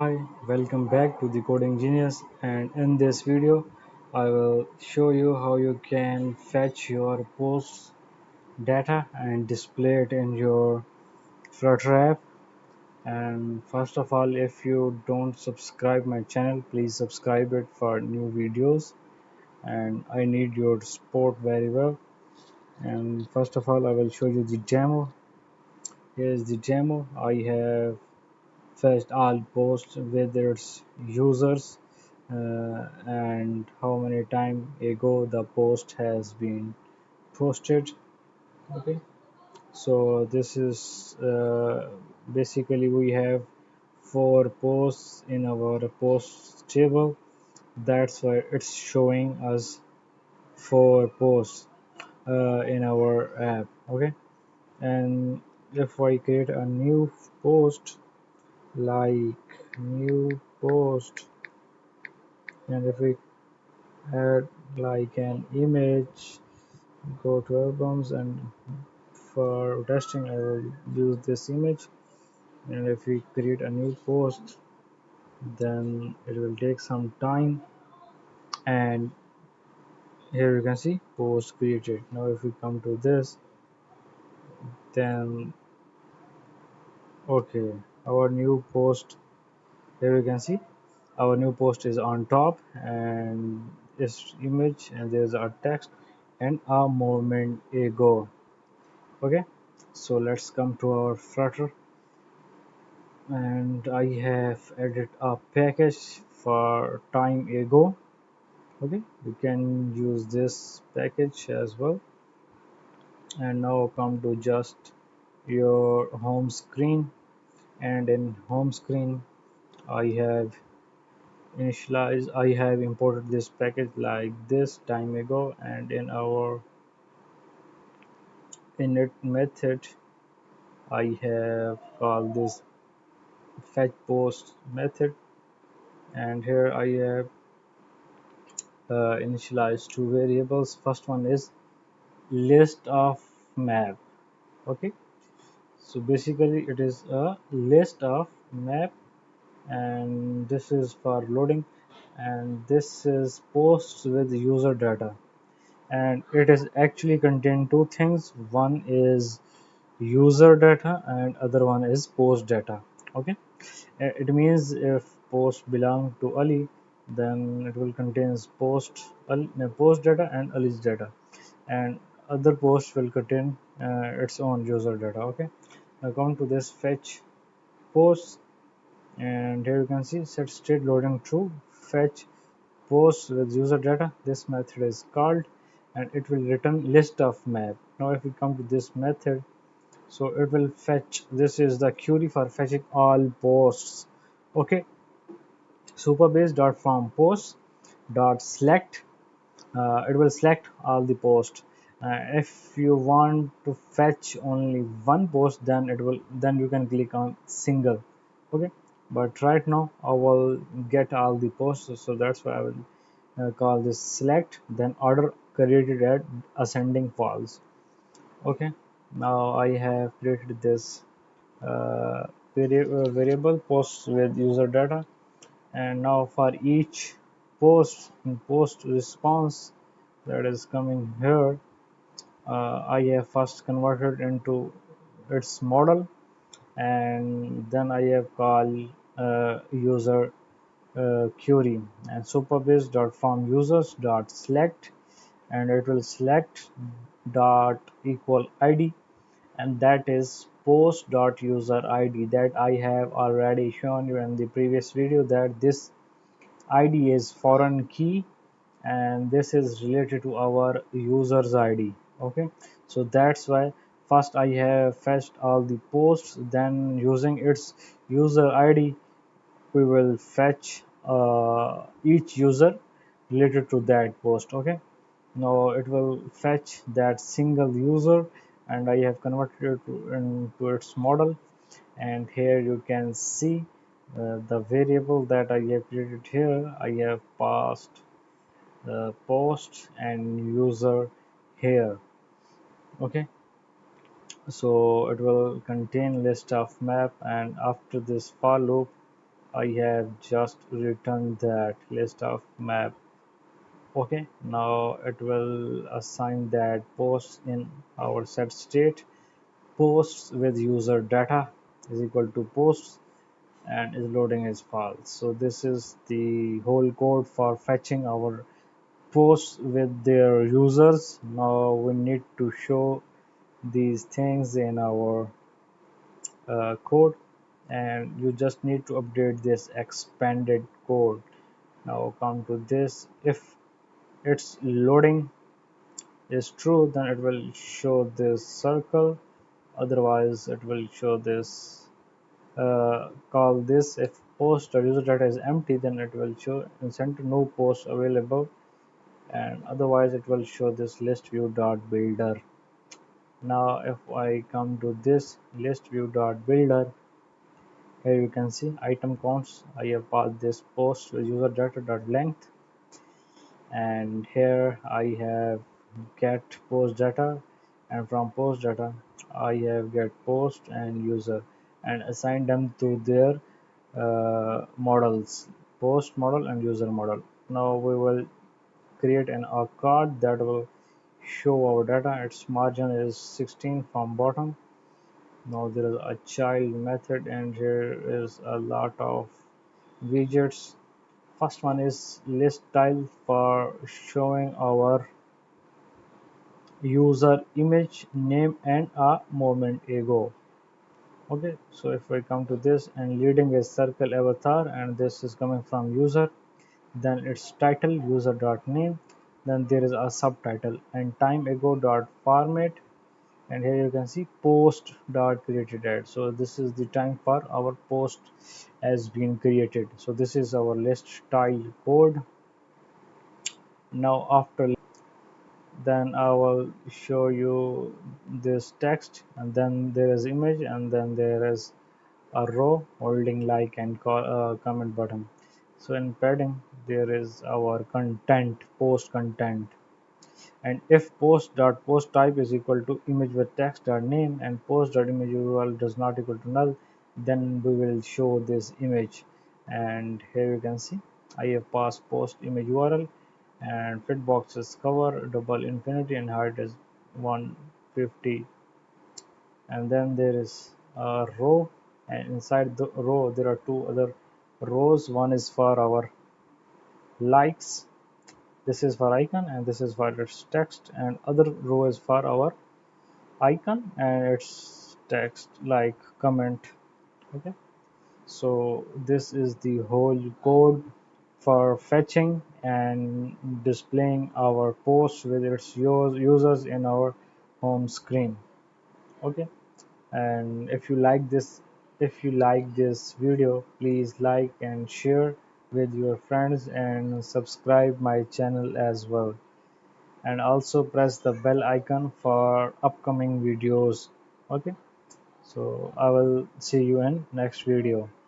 Hi, welcome back to the Coding Genius, and in this video I will show you how you can fetch your post data and display it in your Flutter app. And first of all, if you don't subscribe my channel, please subscribe it for new videos, and I need your support very well. And first of all, I will show you the demo. Here is the demo. I have fetched all posts with its users and how many time ago the post has been posted. Okay, so this is basically we have four posts in our posts table. That's why it's showing us four posts in our app. Okay, and if I create a new post, like new post, and if we add like an image, go to albums, and for testing I will use this image. And if we create a new post, then it will take some time, and here you can see post created. Now if we come to this, then okay, our new post, here you can see our new post is on top, and this image, and there's our text and a moment ago. Okay, so let's come to our Flutter, and I have added a package for time ago. Okay, you can use this package as well. And now come to just your home screen, and in home screen I have I have imported this package like this time ago, and in our init method I have called this fetch post method, and here I have initialized two variables. First one is list of map. Okay, so basically it is a list of map, and this is for loading, and this is posts with user data, and it is actually contain two things. One is user data and other one is post data. Okay, it means if post belong to Ali, then it will contains post data and Ali's data, and other post will contain its own user data. Okay, now come to this fetch post, and here you can see set state loading true, fetch post with user data. This method is called, and it will return list of map. Now if we come to this method, so it will fetch, this is the query for fetching all posts. Okay, supabase dot from post dot select, it will select all the posts. If you want to fetch only one post, then you can click on single. Okay, but right now I will get all the posts, so that's why I will call this select, then order created at ascending false. Okay, now I have created this uh, variable posts with user data, and now for each post response that is coming here, I have first converted into its model, and then I have called user query, and superbase dot from users dot select, and it will select dot equal id, and that is post dot user id that I have already shown you in the previous video, that this id is foreign key, and this is related to our user's id. Okay, so that's why first I have fetched all the posts, then using its user id we will fetch each user related to that post. Okay, now it will fetch that single user, and I have converted it into its model, and here you can see the variable that I have created here. I have passed the post and user here. Okay, so it will contain list of map, and after this for loop I have just written that list of map. Okay, now it will assign that posts in our set state. Posts with user data is equal to posts and is loading is false. So this is the whole code for fetching our posts with their users. Now we need to show these things in our code, and you just need to update this expanded code. Now come to this. If it's loading is true, then it will show this circle. Otherwise, it will show this call this. If post or user data is empty, then it will show instant no post available, and otherwise it will show this list view dot builder. Now if I come to this list view dot builder, here you can see item counts. I have passed this post with user data dot length, and here I have get post data, and from post data I have get post and user, and assign them to their models, post model and user model. Now we will create a card that will show our data. Its margin is 16 from bottom. Now there is a child method, and here is a lot of widgets. First one is list style for showing our user image, name, and a moment ago. Okay, so if I come to this and leading a circle avatar, and this is coming from user, then its title user dot name, then there is a subtitle and time ago dot format, and here you can see post dot created at. So this is the time for our post has been created. So this is our list style code. Now after then I will show you this text, and then there is image, and then there is a row holding like and comment button. So in padding there is our content, post content, and if post.post type is equal to image with text dot name and post.image URL does not equal to null, then we will show this image. And here you can see I have passed post image URL, and fit box is cover double infinity and height is 150, and then there is a row, and inside the row there are two other rows. One is for our likes, this is for icon, and this is for its text, and other row is for our icon and its text like comment. Okay, so this is the whole code for fetching and displaying our post with its users in our home screen. Okay, and if you like this video, please like and share with your friends and subscribe my channel as well, and also press the bell icon for upcoming videos. Okay, so I will see you in next video.